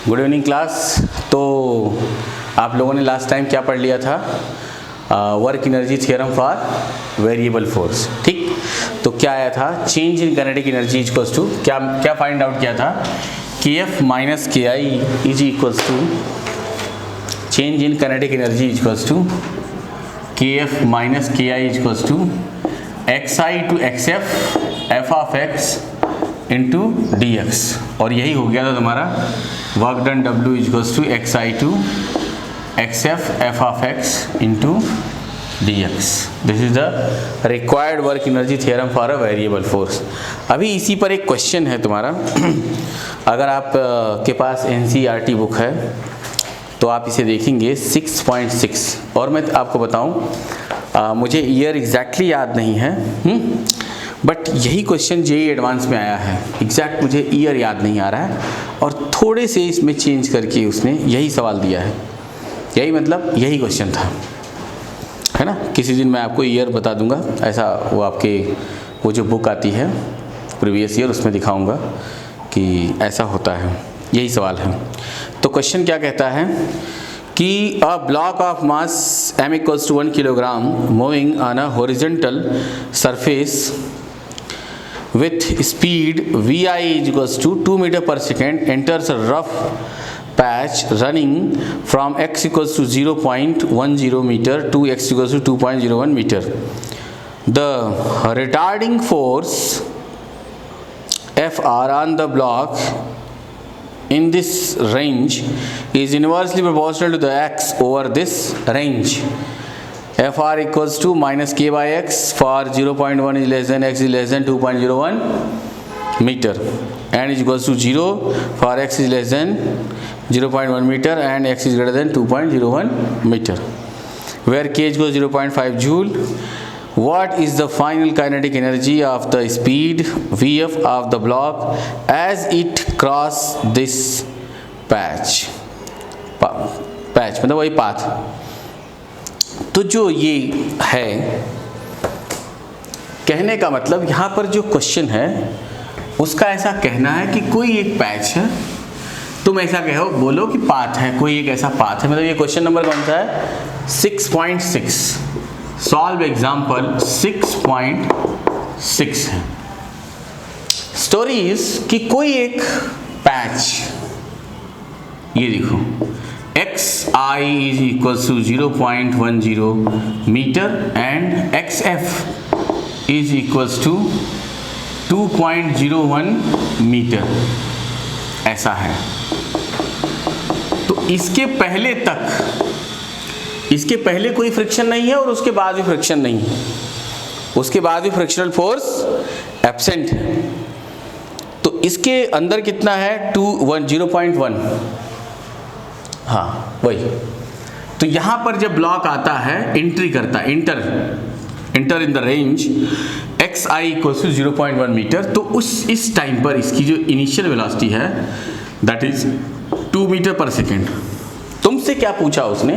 Good evening class. तो आप लोगों ने लास्ट टाइम क्या पढ़ लिया था? Work energy theorem for variable force. ठीक, तो क्या आया था? Change in kinetic energy equals to क्या फाइंड आउट किया था? KF minus KI is equals to change in kinetic energy equals to KF minus KI equals to XI to XF F of X into dx। और यही हो गया था तुम्हारा work done W equals to XI to XF F of X into dx। This is the required work energy theorem for a variable force. अभी इसी पर एक क्वेश्चन है तुम्हारा। अगर आप के पास NCERT बुक है तो आप इसे देखेंगे 6.6। और मैं आपको बताऊं, मुझे ईयर एग्जैक्टली याद नहीं है, बट यही क्वेश्चन JEE एडवांस में आया है। एग्जैक्ट मुझे ईयर याद नहीं आ रहा है और थोड़े से इसमें चेंज करके उसने यही सवाल दिया है। यही मतलब यही क्वेश्चन था, है ना। किसी दिन मैं आपको ईयर बता दूंगा, ऐसा वो आपके वो जो बुक आती है प्रीवियस ईयर उसमें दिखाऊंगा कि ऐसा होता है। यही सवाल है। तो क्वेश्चन क्या कहता है कि a block of mass m equals to 1 kilogram moving on a horizontal surface with speed vi is equals to 2 meter per second enters a rough patch running from x equals to 0.10 meter to x equals to 2.01 meter. The retarding force Fr on the block in this range is inversely proportional to the x over this range. Fr equals to minus k by x for 0.1 is less than x is less than 2.01 meter and is equals to 0 for x is less than 0.1 meter and x is greater than 2.01 meter, where k is equals to 0.5 joule. What is the final kinetic energy of the speed Vf of the block as it cross this patch? मतलब वही path. तो जो ये है, कहने का मतलब यहाँ पर जो क्वेश्चन है उसका ऐसा कहना है कि कोई एक पैच है, तुम ऐसा कहो बोलो कि पाथ है, कोई एक ऐसा पाथ है। मतलब ये क्वेश्चन नंबर कौन सा है? 6.6। सॉल्व एग्जाम्पल 6.6 है। स्टोरीज कि कोई एक पैच, ये देखो xi is equals to 0.10 meter and xf is equals to 2.01 meter, ऐसा है। तो इसके पहले कोई फ्रिक्शन नहीं है और उसके बाद भी फ्रिक्शन नहीं है, उसके बाद भी फ्रिक्शनल फोर्स एब्सेंट है। तो इसके अंदर कितना है? 0.1। हाँ वही। तो यहां पर जब ब्लॉक आता है, एंट्री करता है, enter in the range xi equals to 0.1 metre, तो इस टाइम पर इसकी जो इनिशियल वेलोसिटी है that is 2 metre per second. तुमसे क्या पूछा उसने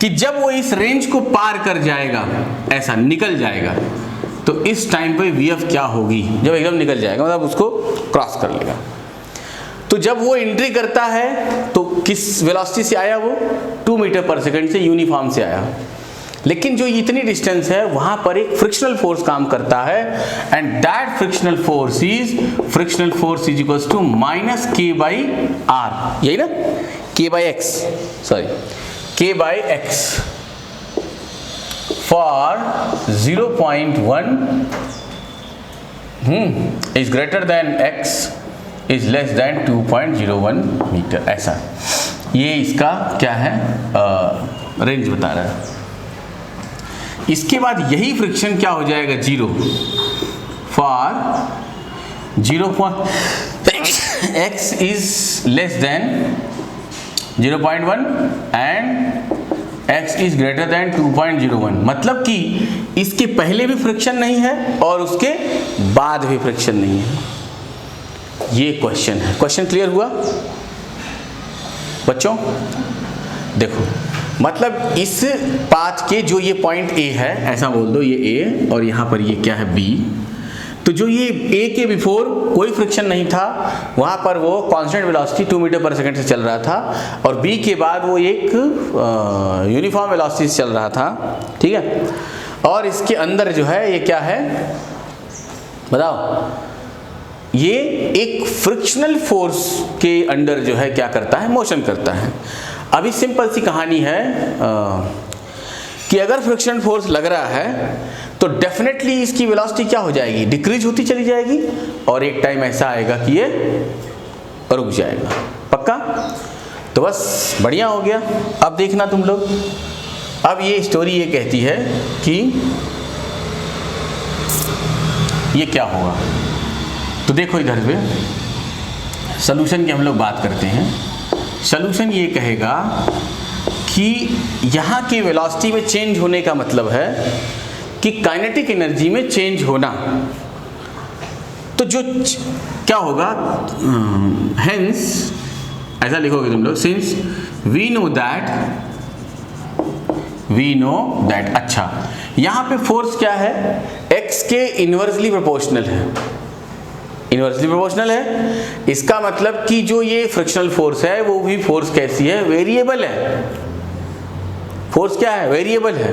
कि जब वो इस रेंज को पार कर जाएगा, ऐसा निकल जाएगा, तो इस टाइम पे Vf क्या होगी? जब एकदम निकल जाएगा मतलब उसको क्रॉस कर लेगा। तो जब वो एंट्री करता है तो किस वेलोसिटी से आया? वो 2 मीटर पर सेकंड से यूनिफॉर्म से आया। लेकिन जो इतनी डिस्टेंस है वहां पर एक फ्रिक्शनल फोर्स काम करता है and that frictional force is equals to minus k by r। यही ना, k by x, sorry k by x for 0.1 is greater than x is less than 2.01 metre, ऐसा। ये इसका क्या है? रेंज बता रहा है। इसके बाद यही फ्रिक्शन क्या हो जाएगा? 0 for 0.x is less then 0.1 and x is greater then 2.01। मतलब कि इसके पहले भी फ्रिक्शन नहीं है और उसके बाद भी फ्रिक्शन नहीं है। ये क्वेश्चन है। क्वेश्चन क्लियर हुआ बच्चों? देखो, मतलब इस पाथ के जो ये पॉइंट A है, ऐसा बोल दो ये A और यहाँ पर ये क्या है B, तो जो ये ए के बिफोर कोई फ्रिक्शन नहीं था, वहाँ पर वो कांस्टेंट वेलोसिटी 2 मीटर पर सेकंड से चल रहा था, और बी के बाद वो एक यूनिफॉर्म वेलोसिटी से चल रहा था, ठीक है। और इसके अंदर जो है ये क्या है बताओ, ये एक फ्रिक्शनल फोर्स के अंडर जो है क्या करता है, मोशन करता है। अभी सिंपल सी कहानी है कि अगर फ्रिक्शन फोर्स लग रहा है तो डेफिनेटली इसकी वेलोसिटी क्या हो जाएगी, डिक्रीज होती चली जाएगी, और एक टाइम ऐसा आएगा कि ये रुक जाएगा। पक्का? तो बस बढ़िया हो गया। अब देखना तुम लोग, अब ये स्टोरी ये कहती है कि ये क्या होगा। तो देखो इधर पे सॉल्यूशन की हम लोग बात करते हैं। सॉल्यूशन ये कहेगा कि यहाँ के वेलोसिटी में चेंज होने का मतलब है कि काइनेटिक एनर्जी में चेंज होना। तो जो क्या होगा, हेंस ऐसा लिखोगे तुम लोग, सिंस वी नो दैट। अच्छा, यहाँ पे फोर्स क्या है, x के इनवर्सली प्रोपोर्शनल है। इनवर्सली प्रोपोर्शनल है, इसका मतलब कि जो ये फ्रिक्शनल फोर्स है वो भी फोर्स कैसी है, वेरिएबल है। फोर्स क्या है, वेरिएबल है।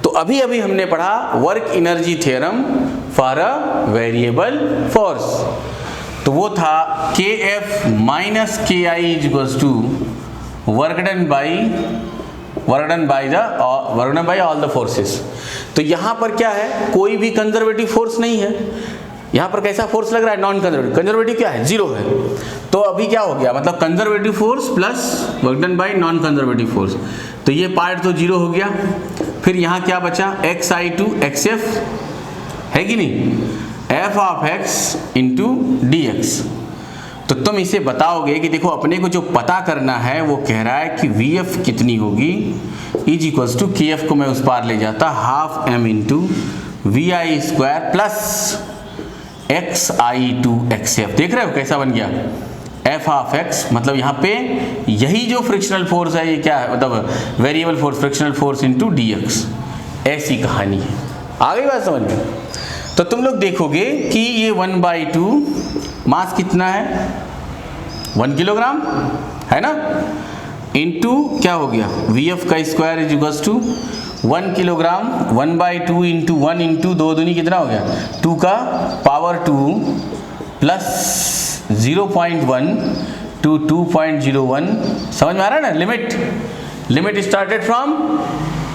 तो अभी हमने पढ़ा work energy theorem for a variable force. तो वो था kF minus KI equals to work done by all the forces. तो यहाँ पर क्या है, कोई भी कंजर्वेटिव फोर्स नहीं है। यहाँ पर कैसा फोर्स लग रहा है, नॉन कंजर्वेटिव। कंजर्वेटिव क्या है, जीरो है। तो अभी क्या हो गया, मतलब conservative force plus work done by non conservative force. तो ये पार्ट तो जीरो हो गया। फिर यहाँ क्या बचा, xi2 xf है कि नहीं, f of x into dx। तो तुम इसे बताओगे कि देखो अपने को जो पता करना है वो कह रहा है कि vf कितनी होगी, इज इक्वल्स टू kf को मैं उस पार ले जाता half m into vi square plus xi2 xf। देख रहे हो कैसा बन गया, f ऑफ x, मतलब यहाँ पे यही जो फ्रिक्शनल फोर्स है ये क्या है, मतलब variable force, frictional force into dx। ऐसी कहानी है। आ गई बात समझ में? तो तुम लोग देखोगे कि ये 1/2 मास कितना है, 1 किलोग्राम है ना, इंटू क्या हो गया, vf का square is equals to 1 kilogram 1/2 into 1 into 2 दूनी कितना हो गया, 2 का पावर 2 प्लस 0.1 टू 2.01। समझ में आ रहा है ना, limit started from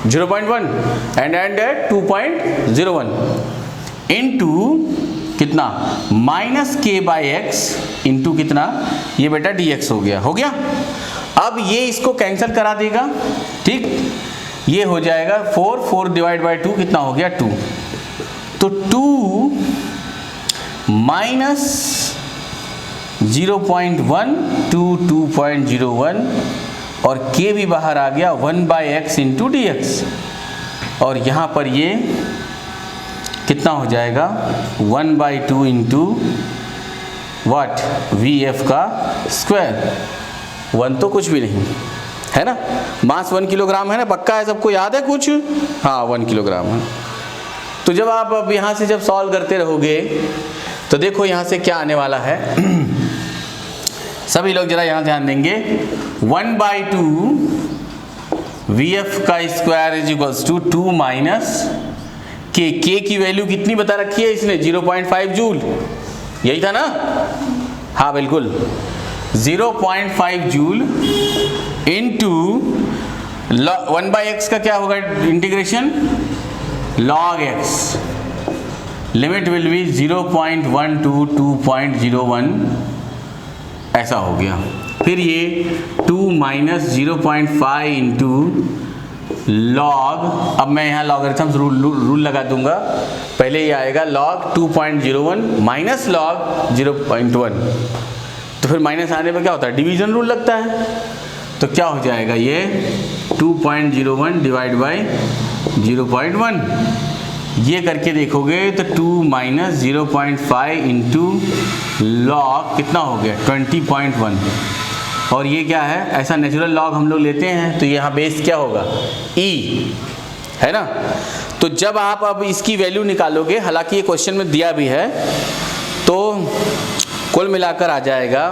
0.1 and and at 2.01 into कितना, माइनस k/x इंटू कितना, ये बेटा dx हो गया। अब ये इसको कैंसिल करा देगा, ठीक, ये हो जाएगा 4 डिवाइड बाई 2 कितना हो गया, 2। तो 2 माइनस 0.1 टू 2.01 और k भी बाहर आ गया 1/x इंटू dx। और यहाँ पर ये कितना हो जाएगा, 1/2 इंटू वाट, vf का स्क्वायर। 1 तो कुछ भी नहीं है ना, मास 1 किलोग्राम है ना, पक्का है, सबको याद है कुछ, हाँ 1 किलोग्राम है। तो जब आप अब यहाँ से जब सॉल्व करते रहोगे तो देखो यहाँ से क्या आने वाला है। सभी लोग जरा यहाँ ध्यान देंगे, 1/2 vf का square is equals to 2 minus k की वैल्यू कितनी बता रखी है इसने, 0.5 जूल, यही था ना, हाँ बिल्कुल, 0.5 जूल इंटू 1/x का क्या होगा integration, log x, limit will be 0.1 to 2.01, ऐसा हो गया। फिर ये 2 माइनस 0.5 इंटू लॉग, अब मैं यहाँ लॉगरिथम्स रूल लगा दूंगा, पहले ये आएगा log 2.01 माइनस log 0.1। तो फिर माइनस आने पर क्या होता है, डिवीजन रूल लगता है। तो क्या हो जाएगा ये 2.01 डिवाइड बाई 0.1, ये करके देखोगे तो 2 माइनस 0.5 इंटू लॉग कितना हो गया 20.1। और ये क्या है, ऐसा नेचुरल लॉग हम लोग लेते हैं तो यहाँ बेस क्या होगा, e, है ना। तो जब आप अब इसकी वैल्यू निकालोगे, हालांकि ये क्वेश्चन में दिया भी है, तो कुल मिलाकर आ जाएगा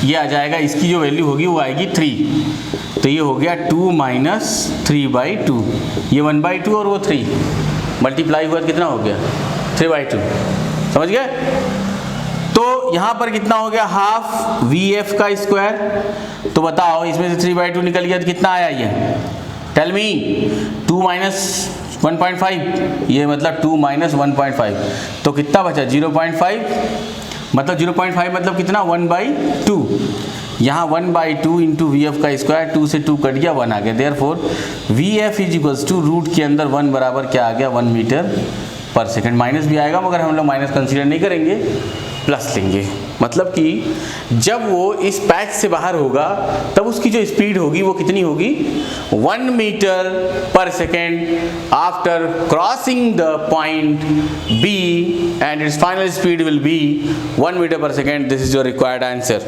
ये आ जाएगा, इसकी जो वैल्यू होगी वो आएगी 3। तो ये हो गया 2 माइनस 3/2, ये 1/2 और वो 3 मल्टीप्लाई हुआ कितना हो गया 3/2, समझ गए। तो यहाँ पर कितना हो गया, हाफ VF का स्क्वायर। तो बताओ इसमें से 3/2 निकल गया तो कितना आया ये, टेल मी। 2 माइनस 1.5, ये मतलब 2 माइनस 1.5, तो कितना बचा 0.5, मतलब 0.5 मतलब कितना 1/2। यहाँ 1/2 इंटू VF का स्क्वायर, 2 से 2 कट गया, 1 आ गया। Therefore VF is equals to root के अंदर 1 बराबर क्या आ गया 1 मीटर पर सेकंड। माइनस भी आएगा मगर हम लोग माइनस कंसीडर नहीं करेंगे, प्लस लेंगे। मतलब कि जब वो इस पैच से बाहर होगा तब उसकी जो स्पीड होगी वो कितनी होगी 1 metre per second after crossing the point B and its final speed will be 1 meter per second. This is your required answer.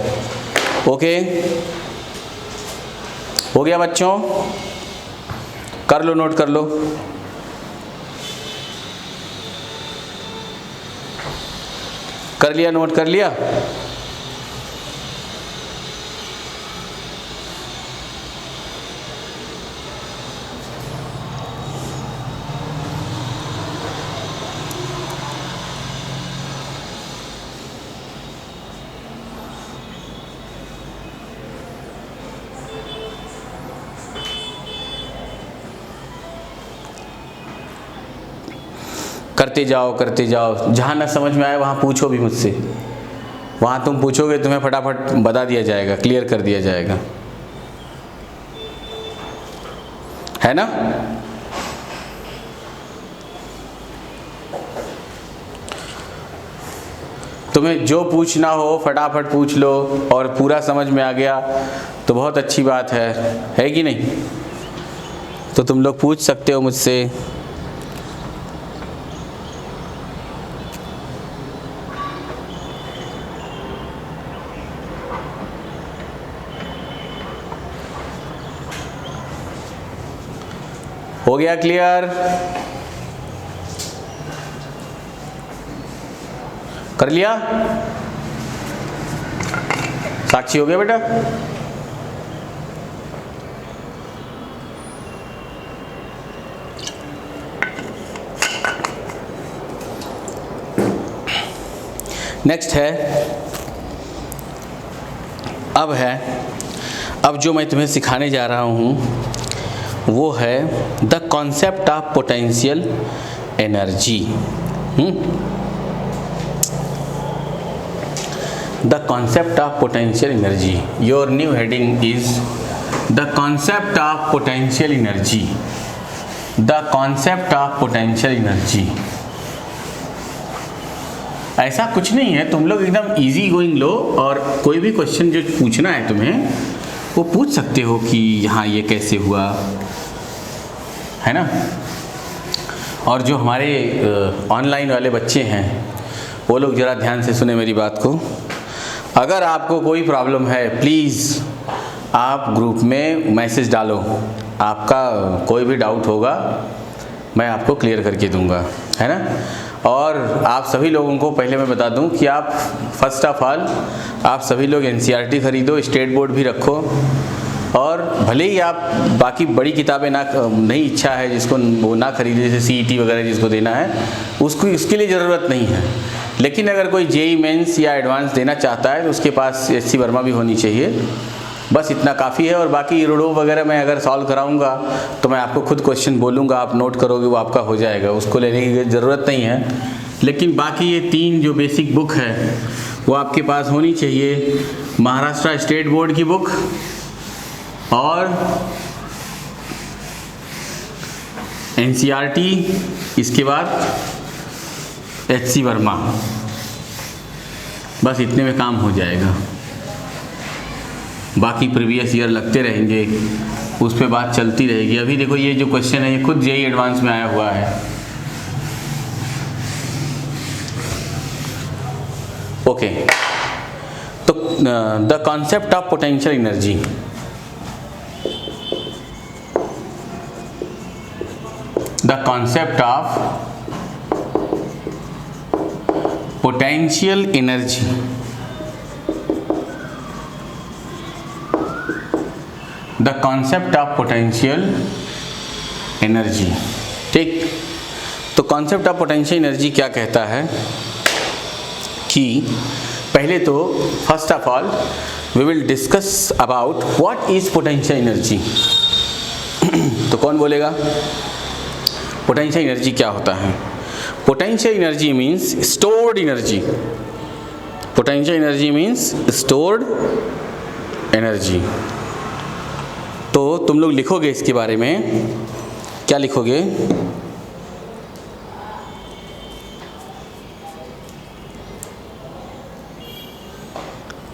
Okay, हो गया बच्चों, कर लो, नोट कर लो। कर लिया, नोट कर लिया। करते जाओ, जहाँ ना समझ में आए वहाँ पूछो भी मुझसे। वहाँ तुम पूछोगे तुम्हें फटाफट बता दिया जाएगा, क्लियर कर दिया जाएगा, है ना। तुम्हें जो पूछना हो फटाफट पूछ लो, और पूरा समझ में आ गया तो बहुत अच्छी बात है कि नहीं। तो तुम लोग पूछ सकते हो मुझसे। हो गया क्लियर, कर लिया, साक्षी हो गया बेटा। नेक्स्ट है, अब जो मैं तुम्हें सिखाने जा रहा हूँ वो है the concept of potential energy. The concept of potential energy, your new heading is the concept of potential energy. The concept of potential energy, ऐसा कुछ नहीं है, तुम लोग एकदम इजी गोइंग लो, और कोई भी क्वेश्चन जो पूछना है तुम्हें वो पूछ सकते हो कि यहाँ ये कैसे हुआ, है ना। और जो हमारे ऑनलाइन वाले बच्चे हैं वो लोग ज़रा ध्यान से सुने मेरी बात को। अगर आपको कोई प्रॉब्लम है प्लीज़ आप ग्रुप में मैसेज डालो, आपका कोई भी डाउट होगा मैं आपको क्लियर करके दूंगा, है ना। और आप सभी लोगों को पहले मैं बता दूं कि आप फर्स्ट ऑफ ऑल आप सभी लोग NCERT खरीदो, स्टेट बोर्ड भी रखो, और भले ही आप बाकी बड़ी किताबें नहीं इच्छा है जिसको वो ना खरीदे, जैसे CET वगैरह जिसको देना है उसको, इसके लिए ज़रूरत नहीं है। लेकिन अगर कोई JEE मेंस या एडवांस देना चाहता है तो उसके पास SC वर्मा भी होनी चाहिए, बस इतना काफ़ी है। और बाकी रोडो वगैरह मैं अगर सॉल्व कराऊंगा तो मैं आपको खुद क्वेश्चन बोलूँगा, आप नोट करोगे, वो आपका हो जाएगा, उसको लेने की ज़रूरत नहीं है। लेकिन बाकी ये 3 जो बेसिक बुक है वो आपके पास होनी चाहिए। महाराष्ट्र स्टेट बोर्ड की बुक और NCERT, इसके बाद HC वर्मा, बस इतने में काम हो जाएगा। बाकी प्रीवियस ईयर लगते रहेंगे, उस पर बात चलती रहेगी। अभी देखो ये जो क्वेश्चन है ये खुद JEE एडवांस में आया हुआ है। ओके, तो the concept of potential energy, the concept of potential energy, the concept of potential energy. ठीक, तो कॉन्सेप्ट ऑफ पोटेंशियल एनर्जी क्या कहता है कि पहले तो first of all we will discuss about what is potential energy. तो कौन बोलेगा पोटेंशियल एनर्जी क्या होता है? Potential energy means stored energy. Potential energy means stored energy. तो तुम लोग लिखोगे इसके बारे में, क्या लिखोगे?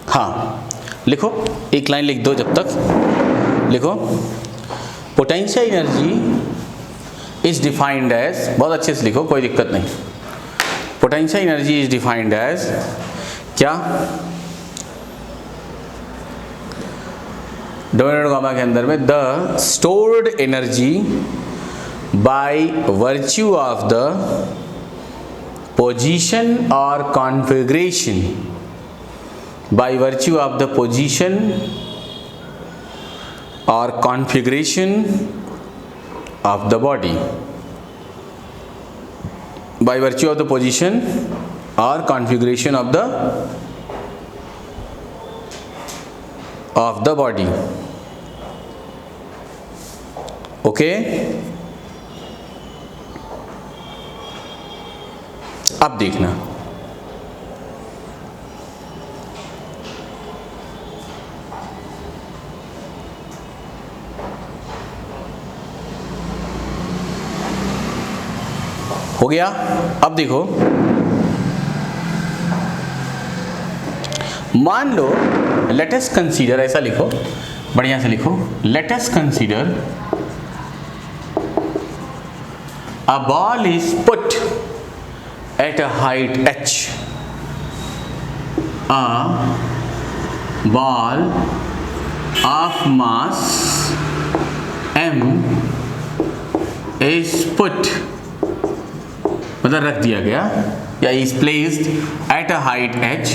हाँ लिखो, एक लाइन लिख दो जब तक। लिखो potential energy is defined as, बहुत अच्छे से लिखो, कोई दिक्कत नहीं। Potential energy is defined as क्या? डोमिनेट गामा के अंदर में the stored energy by virtue of the position और configuration, by virtue of the position or configuration of the body, by virtue of the position or configuration of the body. Okay, अब देखना, हो गया। अब देखो, मान लो लेट अस कंसीडर, ऐसा लिखो, बढ़िया से लिखो, let us consider a ball is put at a height h, a ball of mass m is put, मतलब रख दिया गया, या is placed at a height h,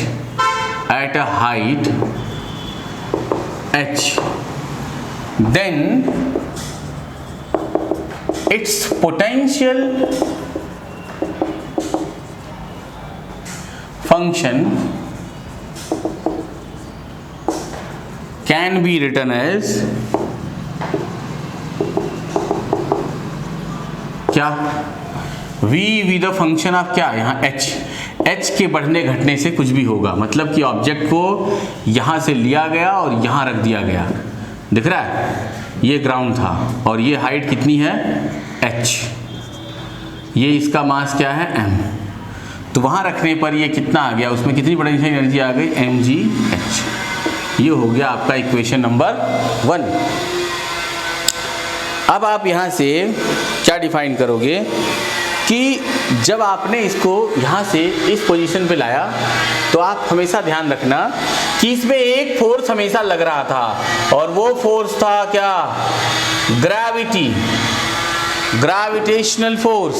at a height h, then its potential function can be written as क्या? v the function of क्या? यहाँ h के बढ़ने घटने से कुछ भी होगा, मतलब कि ऑब्जेक्ट को यहाँ से लिया गया और यहाँ रख दिया गया, दिख रहा है? ये ग्राउंड था और ये हाइट कितनी है? h, ये इसका मास क्या है? m, तो वहाँ रखने पर ये कितना आ गया? उसमें कितनी पोटेंशियल एनर्जी आ गई? mgh। ये हो गया आपका इक्वेशन नंबर 1। अब आप यहाँ से क्या डिफाइन करोगे कि जब आपने इसको यहाँ से इस पोजीशन पे लाया, तो आप हमेशा ध्यान रखना कि इसमें एक फोर्स हमेशा लग रहा था, और वो फोर्स था क्या? Gravity, gravitational force.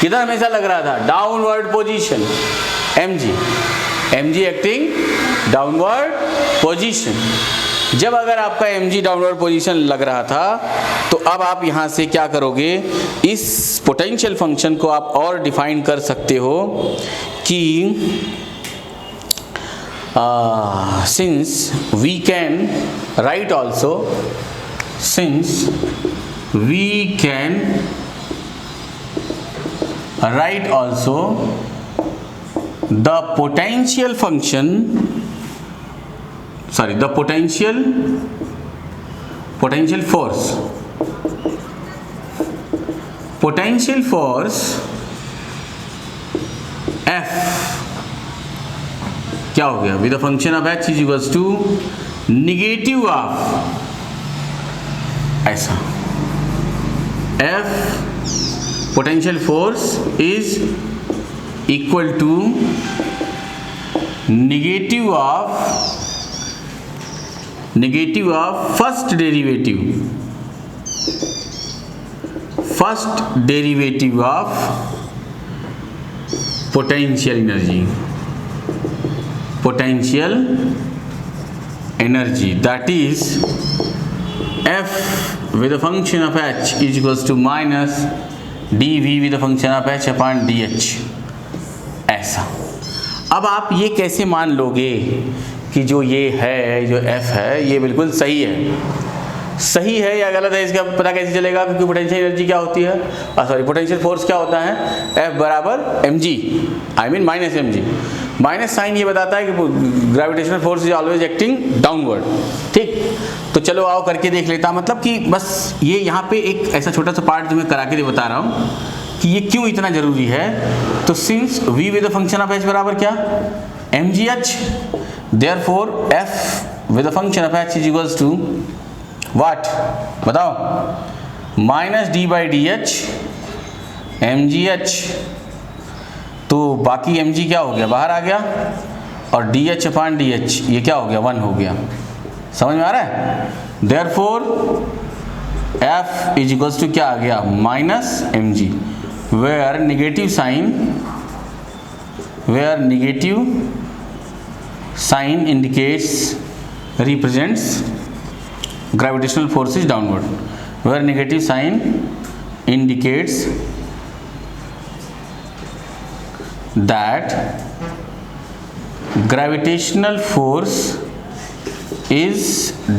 किधर हमेशा लग रहा था? Downward position, mg acting downward position. जब अगर आपका mg डाउनवर्ड पोजीशन लग रहा था, तो अब आप यहाँ से क्या करोगे? इस पोटेंशियल फंक्शन को आप और डिफाइन कर सकते हो कि since we can write also, since we can write also the potential function, sorry, the potential force F क्या हो गया? with the function of h is equals to negative of, ऐसा F potential force is equal to negative of first first derivative of potential energy that is F with a function of h is equals to minus dV with a function of h upon dh। ऐसा। अब आप ये कैसे मान लोगे कि जो ये है, जो F है, ये बिल्कुल सही है या गलत है? इसका पता कैसे चलेगा? क्योंकि पोटेंशियल एनर्जी क्या होती है, पोटेंशियल फोर्स क्या होता है? F बराबर mg, I mean minus mg। Minus sign ये बताता है कि gravitational force is always acting downward. ठीक, तो चलो आओ करके देख लेता। मतलब कि बस ये यहाँ पे एक ऐसा छोटा सा पार्ट जो मैं करा के बता रहा हूँ कि ये क्यों इतना जरूरी है। तो since v with the function of h बराबर क्या, mgh, therefore f with the function of h is equals to what, बताओ, minus d by D H mgh। तो बाकी mg क्या हो गया, बाहर आ गया, और dh अपॉन dh ये क्या हो गया, 1 हो गया। समझ में आ रहा है? Therefore f is equals to क्या आ गया, minus mg, where negative sign indicates represents gravitational forces downward, where negative sign indicates that gravitational force is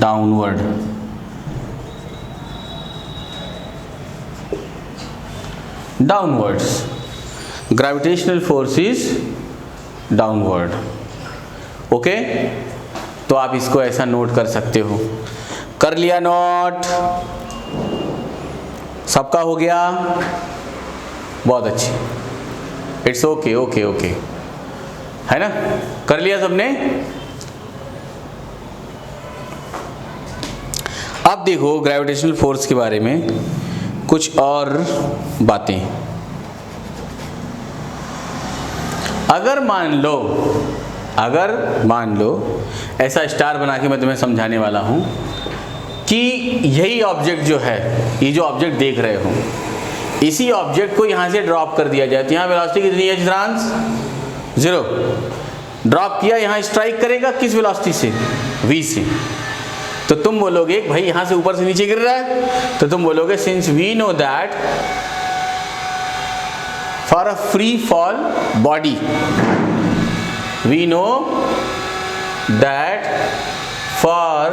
downward। downwards, gravitational force is downward। Okay, तो आप इसको ऐसा नोट कर सकते हो। कर लिया नोट? सबका हो गया? बहुत अच्छी, इट्स ओके ओके ओके, है ना? कर लिया सबने? अब देखो ग्रेविटेशनल फोर्स के बारे में कुछ और बातें। अगर मान लो ऐसा स्टार बना के मैं तुम्हें समझाने वाला हूं कि यही ऑब्जेक्ट जो है, ये जो ऑब्जेक्ट देख रहे हो, इसी ऑब्जेक्ट को यहां से ड्रॉप कर दिया जाए तो यहाँ वेलोसिटी कितनी है चित्रांश? 0। ड्रॉप किया, यहां स्ट्राइक करेगा किस वेलोसिटी से? v से। तो तुम बोलोगे भाई यहां से ऊपर से नीचे गिर रहा है, तो तुम बोलोगे since we know that for a free fall body, we know that for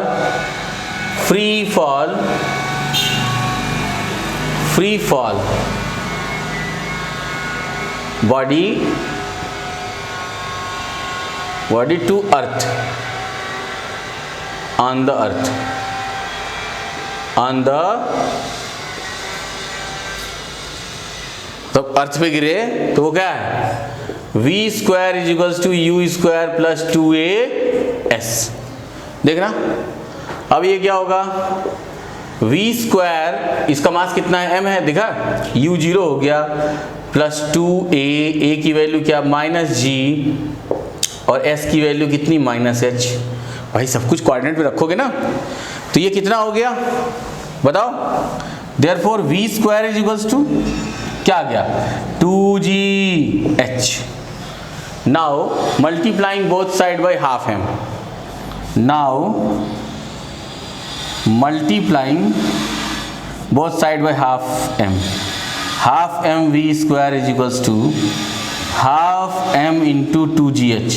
free fall body to earth, on the तो अर्थ पे गिरे तो वो क्या है, v square is equals to u square plus 2as। देखना अब ये क्या होगा, v स्क्वायर, इसका मास कितना है, m है, देखा, u 0 हो गया, प्लस 2a की वैल्यू क्या, माइनस g, और s की वैल्यू कितनी, माइनस h। भाई सब कुछ कोऑर्डिनेट पे रखोगे ना, तो ये कितना हो गया बताओ। Therefore v square is equals to क्या आ गया, 2gh। Now multiplying both side by half m, multiplying both side by half m v square is equals to half m into 2gh।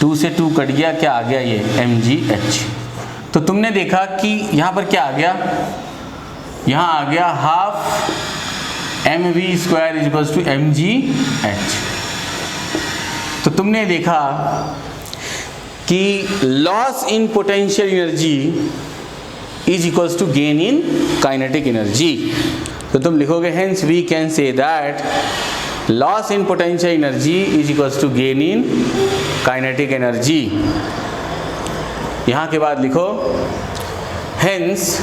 2 से 2 कट गया, क्या आ गया ये, mgh। तो तुमने देखा कि यहाँ पर क्या आ गया, यहाँ आ गया half mv square is equals to mgh। तो तुमने देखा कि loss in potential energy is equals to gain in kinetic energy. तो तुम लिखोगे hence we can say that loss in potential energy is equals to gain in kinetic energy. यहां के बाद लिखो hence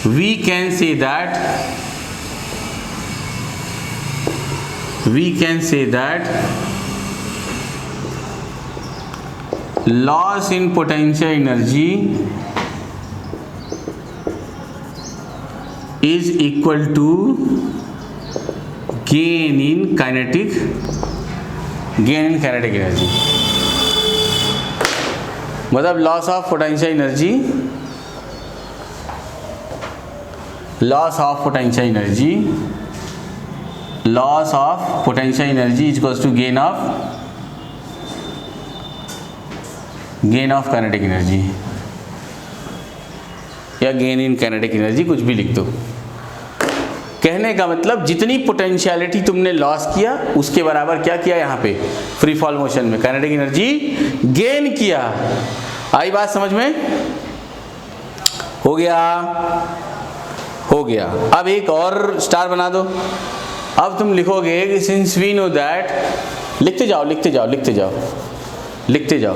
we can say that loss in potential energy is equal to gain in kinetic energy. मतलब loss of potential energy, loss of potential energy is equal to gain of kinetic energy, या gain in kinetic energy, कुछ भी लिख दो। कहने का मतलब जितनी पोटेंशियलिटी तुमने लॉस किया उसके बराबर क्या किया यहाँ पे फ्री फॉल मोशन में काइनेटिक एनर्जी गेन किया। आई बात समझ में? हो गया। अब एक और स्टार बना दो। अब तुम लिखोगे कि सिंस वी नो दैट, लिखते जाओ।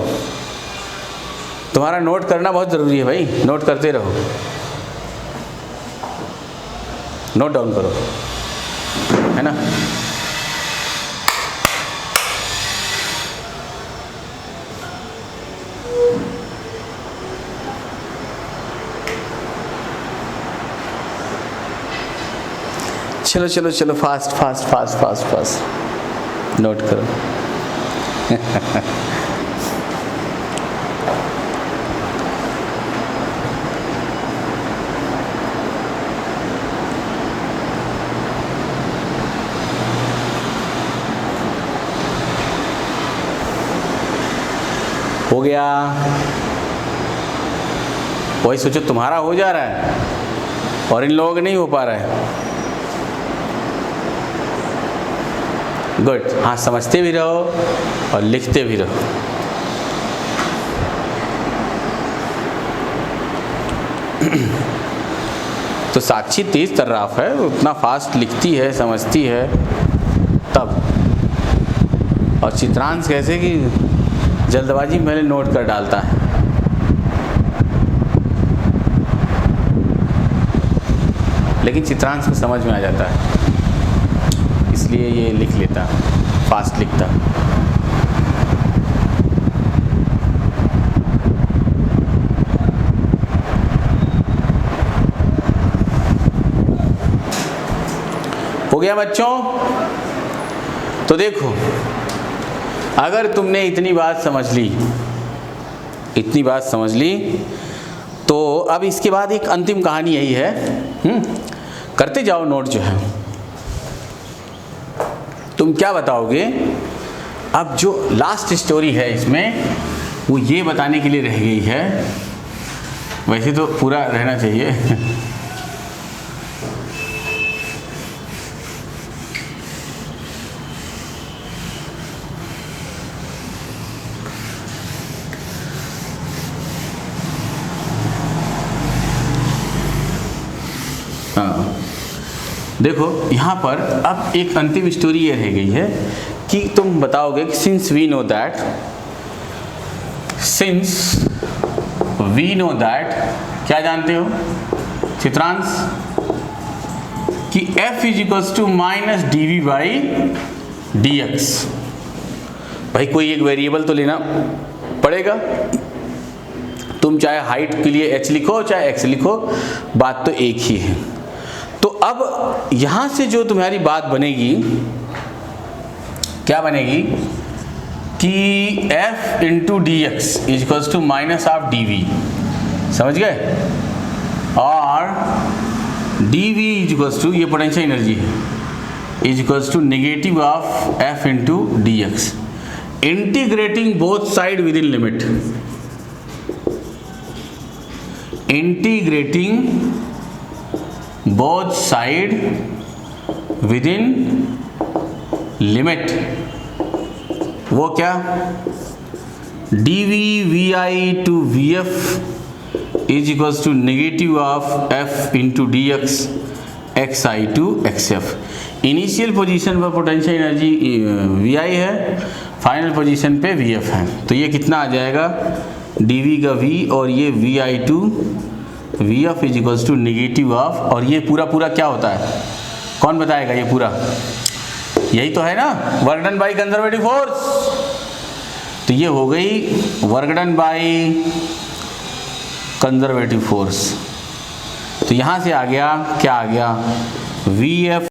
तुम्हारा नोट करना बहुत ज़रूरी है भाई, नोट करते रहो, नोट डाउन करो, है ना। चलो फास्ट नोट करो। हो गया। वही सोचो, तुम्हारा हो जा रहा है और इन लोगों का नहीं हो पा रहा है। गुड। हाँ, समझते भी रहो और लिखते भी रहो। तो साक्षी तेज तर्राफ है, उतना फास्ट लिखती है, समझती है तब। और चित्रांश कैसे कि जल्दबाजी में पहले नोट कर डालता है। लेकिन चित्रांश को समझ में आ जाता है, इसलिए ये लिख लेता, फास्ट लिखता। हो गया बच्चों? तो देखो, अगर तुमने इतनी बात समझ ली, तो अब इसके बाद एक अंतिम कहानी यही है। करते जाओ नोट जो है। तुम क्या बताओगे? अब जो लास्ट स्टोरी है इसमें, वो ये बताने के लिए रह गई है, वैसे तो पूरा रहना चाहिए। देखो यहाँ पर अब एक अंतिम स्टोरी ये रह गई है कि तुम बताओगे कि सिंस वी नो दैट, क्या जानते हो चित्रांश? कि F is equals to minus dV/dx। भाई कोई एक वेरिएबल तो लेना पड़ेगा। तुम चाहे हाइट के लिए h लिखो चाहे x लिखो, बात तो एक ही है। तो अब यहां से जो तुम्हारी बात बनेगी, क्या बनेगी कि F into dx is equals to minus of dV। समझ गए? और dV इज इक्वल्स टू, ये पोटेंशियल एनर्जी है, is equals to negative of F into dx, integrating both side within limit. Integrating both side within limit। वो क्या? dV vi to vf is equals to negative of f into dx xi to xf। Initial position पर potential energy vi है, final position पे vf है। तो ये कितना आ जाएगा? dv का v और ये vi to vf is equals to negative of, और ये पूरा क्या होता है? कौन बताएगा? ये पूरा यही तो है ना, work done by conservative force. तो ये हो गई work done by conservative force. तो यहाँ से आ गया, क्या आ गया, वी एफ